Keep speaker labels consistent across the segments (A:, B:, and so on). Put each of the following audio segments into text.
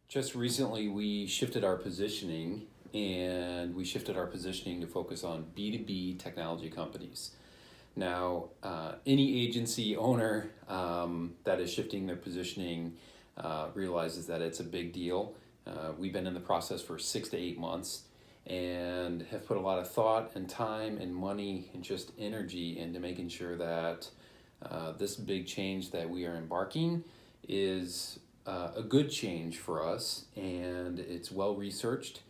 A: Just recently, we shifted our positioning to focus on B2B technology companies. Now, any agency owner that is shifting their positioning realizes that it's a big deal. We've been in the process for 6 to 8 months and have put a lot of thought and time and money and just energy into making sure that this big change that we are embarking is a good change for us, and it's well researched,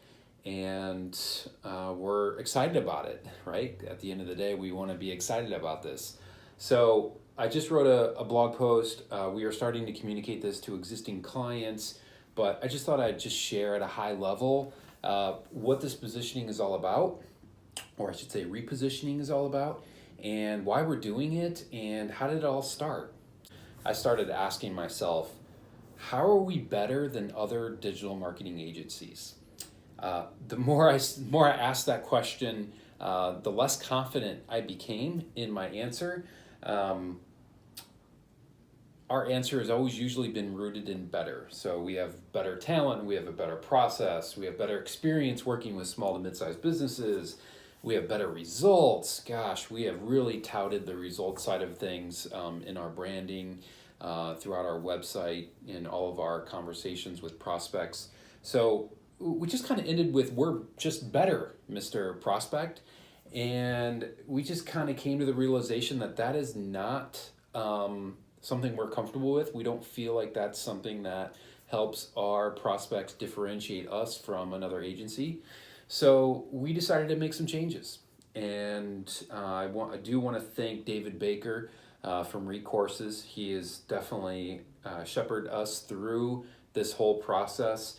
A: and we're excited about it, right? At the end of the day, we want to be excited about this. So I just wrote a blog post. We are starting to communicate this to existing clients, but I just thought I'd just share at a high level what this positioning is all about, or I should say repositioning is all about, and why we're doing it, and how did it all start. I started asking myself, how are we better than other digital marketing agencies? The more I asked that question, the less confident I became in my answer. Our answer has always usually been rooted in better. So we have better talent, we have a better process, we have better experience working with small to mid-sized businesses, we have better results. Gosh, we have really touted the results side of things in our branding, throughout our website, in all of our conversations with prospects. So we just kind of ended with, we're just better, Mr. Prospect. And we just kind of came to the realization that that is not something we're comfortable with. We don't feel like that's something that helps our prospects differentiate us from another agency. So we decided to make some changes. And I do want to thank David Baker from Recourses. He has definitely shepherded us through this whole process.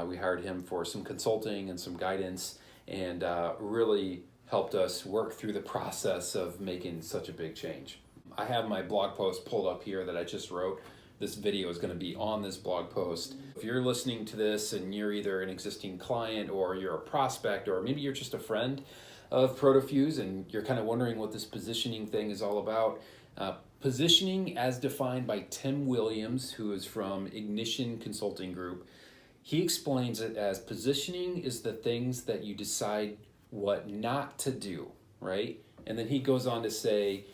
A: We hired him for some consulting and some guidance, and really helped us work through the process of making such a big change. I have my blog post pulled up here that I just wrote. This video is going to be on this blog post. If you're listening to this and you're either an existing client or you're a prospect, or maybe you're just a friend of ProtoFuse and you're kind of wondering what this positioning thing is all about, positioning as defined by Tim Williams, who is from Ignition Consulting Group, he explains it as positioning is the things that you decide what not to do, right? And then he goes on to say,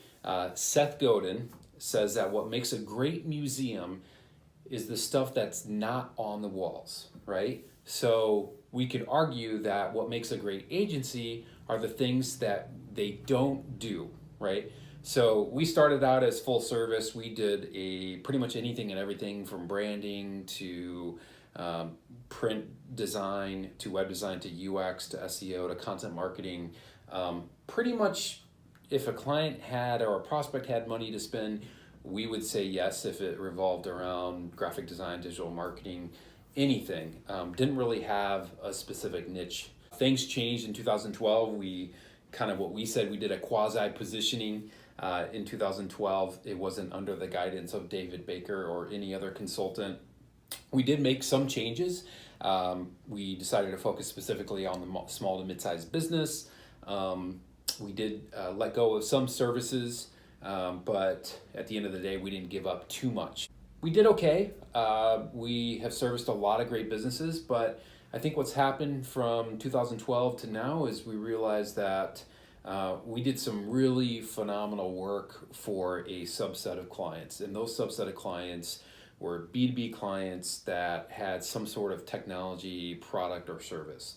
A: Seth Godin says that what makes a great museum is the stuff that's not on the walls, right? So we could argue that what makes a great agency are the things that they don't do, right? So we started out as full service. We did pretty much anything and everything from branding to print design to web design to UX to SEO to content marketing. Pretty much if a client had or a prospect had money to spend, we would say yes if it revolved around graphic design, digital marketing, anything. Didn't really have a specific niche. Things changed in 2012. We did a quasi positioning. In 2012, it wasn't under the guidance of David Baker or any other consultant. We did make some changes. We decided to focus specifically on the small to mid-sized business. We did let go of some services, but at the end of the day, we didn't give up too much. We did okay. We have serviced a lot of great businesses, but I think what's happened from 2012 to now is we realized that we did some really phenomenal work for a subset of clients, and those subset of clients were B2B clients that had some sort of technology product or service.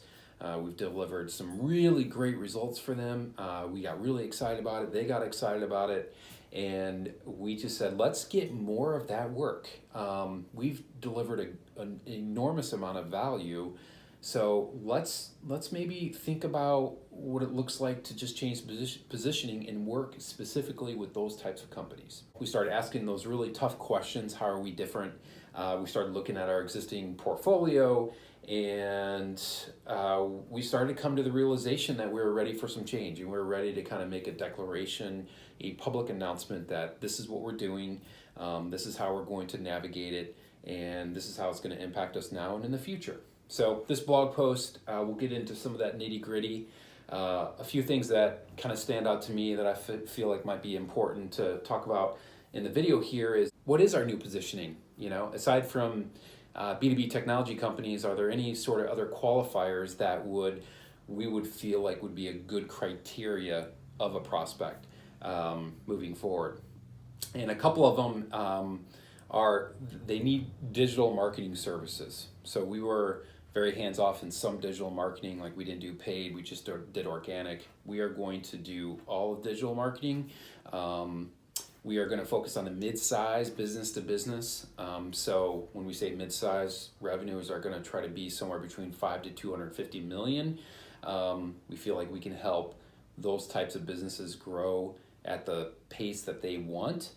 A: We've delivered some really great results for them. We got really excited about it. They got excited about it. And we just said, let's get more of that work. We've delivered an enormous amount of value. So let's maybe think about what it looks like to just change positioning and work specifically with those types of companies. We started asking those really tough questions. How are we different? We started looking at our existing portfolio, and we started to come to the realization that we were ready for some change, and we were ready to kind of make a declaration, a public announcement that this is what we're doing, this is how we're going to navigate it, and this is how it's going to impact us now and in the future. So this blog post, we'll get into some of that nitty gritty. A few things that kind of stand out to me that I feel like might be important to talk about in the video here is, what is our new positioning? You know, aside from B2B technology companies, are there any sort of other qualifiers that we would feel like would be a good criteria of a prospect moving forward? And a couple of them are they need digital marketing services. So we were very hands off in some digital marketing, like we didn't do paid, we just did organic. We are going to do all of digital marketing. We are going to focus on the mid-size business to business. So when we say mid-size, revenues are going to try to be somewhere between 5 to 250 million. We feel like we can help those types of businesses grow at the pace that they want.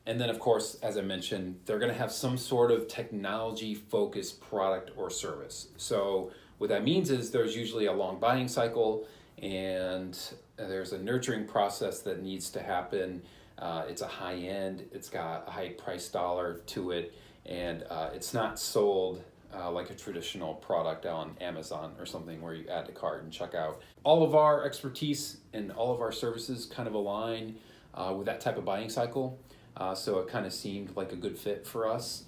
A: And then, of course, as I mentioned, they're going to have some sort of technology-focused product or service. So what that means is there's usually a long buying cycle, and there's a nurturing process that needs to happen. It's a high end, it's got a high price dollar to it, and it's not sold like a traditional product on Amazon or something where you add to cart and check out. All of our expertise and all of our services kind of align with that type of buying cycle. So it kind of seemed like a good fit for us.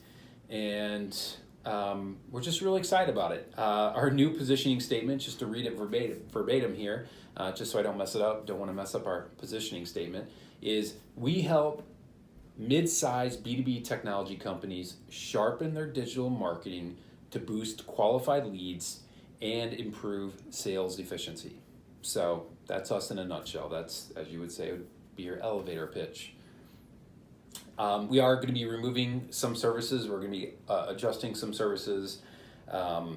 A: And we're just really excited about it. Our new positioning statement, just to read it verbatim here, just so I don't mess it up, don't want to mess up our positioning statement, is we help mid-sized B2B technology companies sharpen their digital marketing to boost qualified leads and improve sales efficiency. So that's us in a nutshell. That's, as you would say, would be your elevator pitch. We are going to be removing some services. We're going to be adjusting some services. We're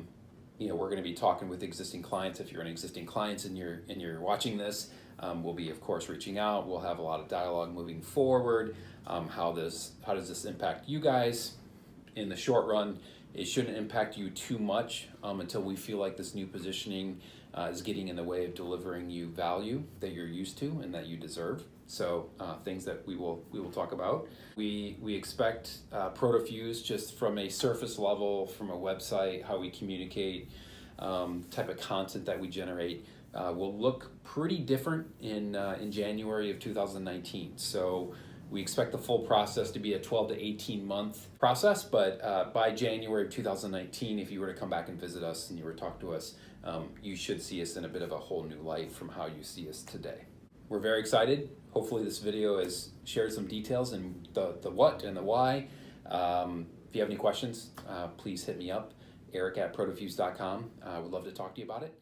A: going to be talking with existing clients. If you're an existing client and you're watching this, we'll be, of course, reaching out. We'll have a lot of dialogue moving forward. How does this impact you guys in the short run? It shouldn't impact you too much until we feel like this new positioning is getting in the way of delivering you value that you're used to and that you deserve. So things that we will talk about. We expect ProtoFuse, just from a surface level, from a website, how we communicate, type of content that we generate, will look pretty different in January of 2019. So we expect the full process to be a 12 to 18 month process, but by January of 2019, if you were to come back and visit us and you were to talk to us, you should see us in a bit of a whole new light from how you see us today. We're very excited. Hopefully this video has shared some details and the what and the why. If you have any questions, please hit me up, eric@protofuse.com. I would love to talk to you about it.